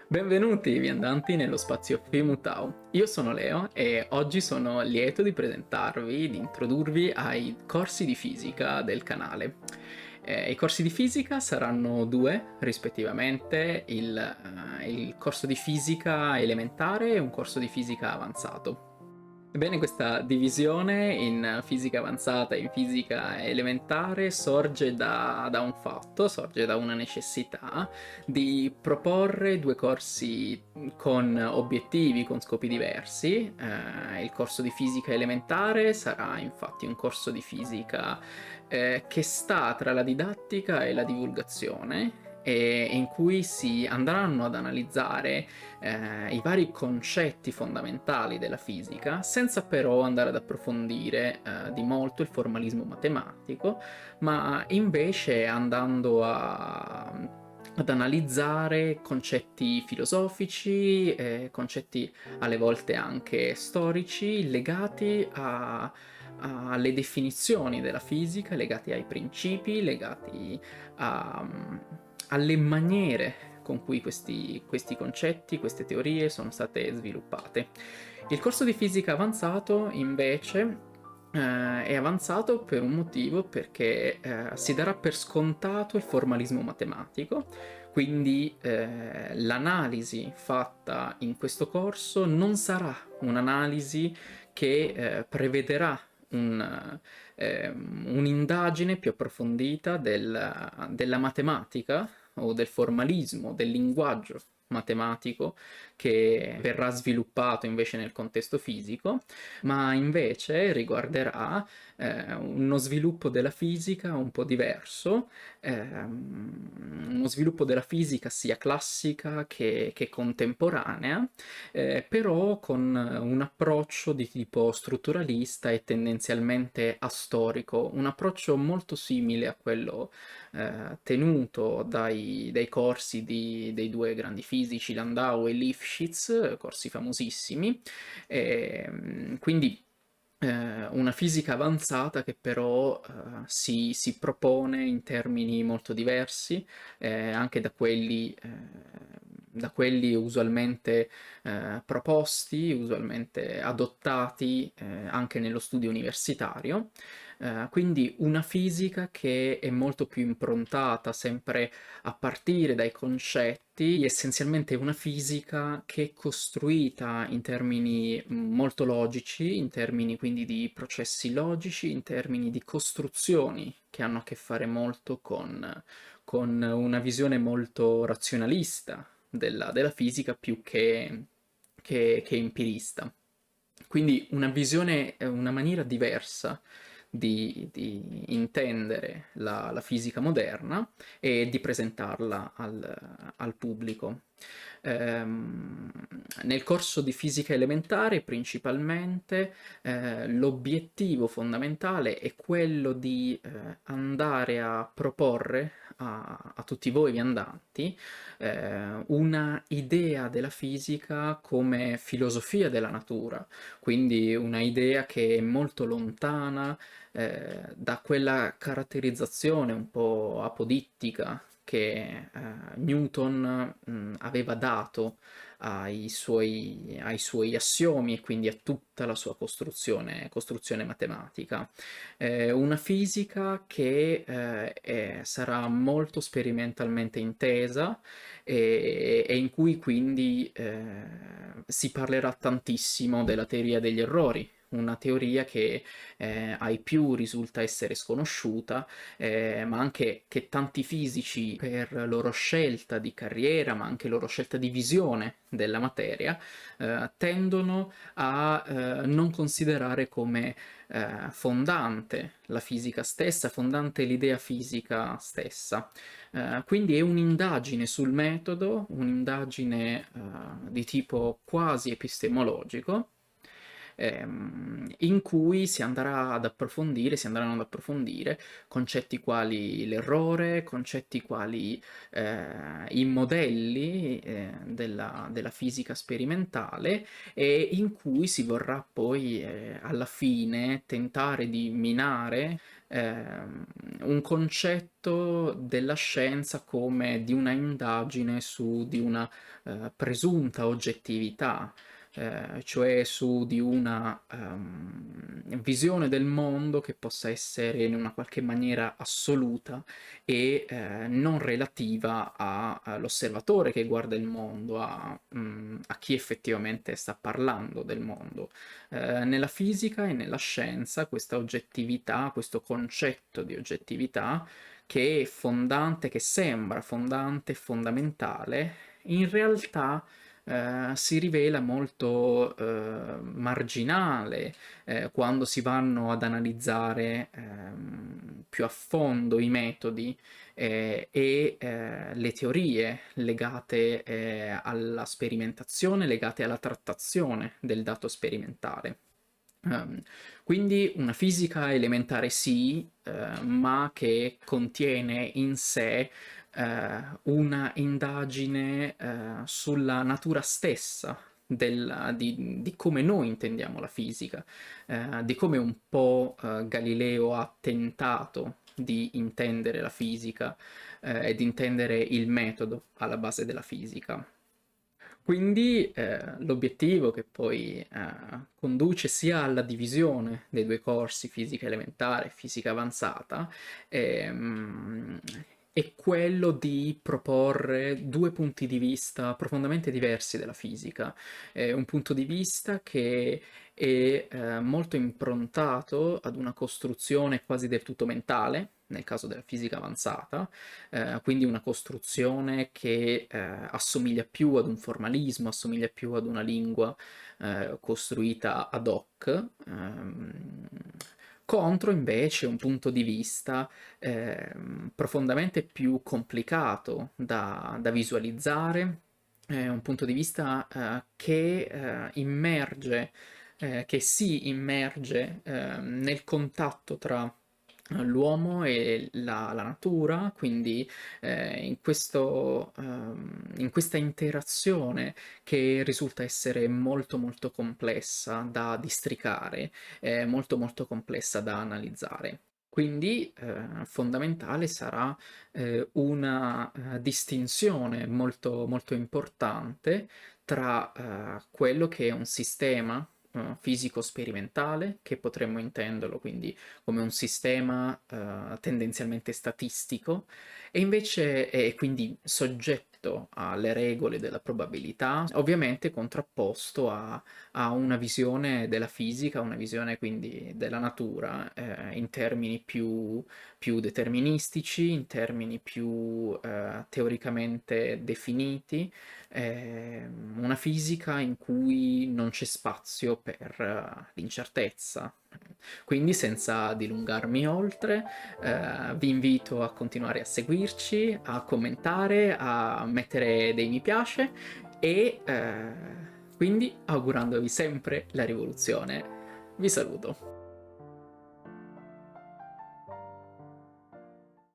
Benvenuti viandanti nello spazio Fimutau. Io sono Leo e oggi sono lieto di presentarvi, di introdurvi ai corsi di fisica del canale. I corsi di fisica saranno due, rispettivamente, il corso di fisica elementare e un corso di fisica avanzato. Ebbene, questa divisione in fisica avanzata e in fisica elementare sorge da un fatto, sorge da una necessità di proporre due corsi con obiettivi, con scopi diversi. Il corso di fisica elementare sarà infatti un corso di fisica che sta tra la didattica e la divulgazione, e in cui si andranno ad analizzare i vari concetti fondamentali della fisica, senza però andare ad approfondire di molto il formalismo matematico, ma invece andando ad analizzare concetti filosofici, concetti alle volte anche storici, legati alle definizioni della fisica, legati ai principi, legati a, alle maniere con cui questi concetti, queste teorie sono state sviluppate. Il corso di fisica avanzato, invece, è avanzato per un motivo, perché si darà per scontato il formalismo matematico, quindi l'analisi fatta in questo corso non sarà un'analisi che prevederà un'indagine più approfondita della matematica o del formalismo, del linguaggio matematico che verrà sviluppato invece nel contesto fisico, ma invece riguarderà uno sviluppo della fisica un po' diverso, uno sviluppo della fisica sia classica che contemporanea, però con un approccio di tipo strutturalista e tendenzialmente astorico, un approccio molto simile a quello tenuto dai corsi dei due grandi fisici, Landau e Lifshitz, corsi famosissimi, quindi una fisica avanzata che però si propone in termini molto diversi, anche da quelli usualmente proposti, usualmente adottati anche nello studio universitario. Quindi una fisica che è molto più improntata sempre a partire dai concetti, essenzialmente una fisica che è costruita in termini molto logici, in termini quindi di processi logici, in termini di costruzioni che hanno a che fare molto con una visione molto razionalista della fisica più che empirista. Quindi una visione, una maniera diversa di intendere la fisica moderna e di presentarla al pubblico. Ehm, Nel corso di fisica elementare, principalmente, l'obiettivo fondamentale è quello di andare a proporre a tutti voi viandanti una idea della fisica come filosofia della natura, quindi una idea che è molto lontana da quella caratterizzazione un po' apodittica che Newton aveva dato ai suoi assiomi e quindi a tutta la sua costruzione matematica. Una fisica che sarà molto sperimentalmente intesa e in cui quindi si parlerà tantissimo della teoria degli errori, una teoria che ai più risulta essere sconosciuta, ma anche che tanti fisici, per loro scelta di carriera, ma anche loro scelta di visione della materia, tendono a non considerare come fondante la fisica stessa, fondante l'idea fisica stessa. Quindi è un'indagine sul metodo, un'indagine di tipo quasi epistemologico, in cui si andranno ad approfondire concetti quali l'errore, concetti quali i modelli della fisica sperimentale, e in cui si vorrà poi alla fine tentare di minare un concetto della scienza come di una indagine su di una presunta oggettività, cioè su di una visione del mondo che possa essere in una qualche maniera assoluta e non relativa all'osservatore che guarda il mondo, a chi effettivamente sta parlando del mondo. Nella fisica e nella scienza questa oggettività, questo concetto di oggettività che è fondante, che sembra fondante e fondamentale, in realtà si rivela molto marginale quando si vanno ad analizzare più a fondo i metodi le teorie legate alla sperimentazione, legate alla trattazione del dato sperimentale. Ehm, quindi una fisica elementare sì, ma che contiene in sé una indagine sulla natura stessa di come noi intendiamo la fisica, di come un po' Galileo ha tentato di intendere la fisica e di intendere il metodo alla base della fisica. Quindi l'obiettivo che poi conduce sia alla divisione dei due corsi, fisica elementare e fisica avanzata, ehm, è quello di proporre due punti di vista profondamente diversi della fisica. Un punto di vista che è molto improntato ad una costruzione quasi del tutto mentale, nel caso della fisica avanzata, quindi una costruzione che assomiglia più ad un formalismo, assomiglia più ad una lingua costruita ad hoc, contro invece un punto di vista profondamente più complicato da visualizzare, un punto di vista che immerge, che si immerge nel contatto tra l'uomo e la natura, quindi in questa interazione che risulta essere molto molto complessa da districare, molto molto complessa da analizzare. Quindi fondamentale sarà una distinzione molto, molto importante tra quello che è un sistema fisico sperimentale, che potremmo intenderlo quindi come un sistema tendenzialmente statistico, e invece è quindi soggetto alle regole della probabilità, ovviamente contrapposto a una visione della fisica, una visione quindi della natura in termini più deterministici, in termini più teoricamente definiti, una fisica in cui non c'è spazio per l'incertezza. Quindi, senza dilungarmi oltre, vi invito a continuare a seguirci, a commentare, a mettere dei mi piace e quindi augurandovi sempre la rivoluzione. Vi saluto.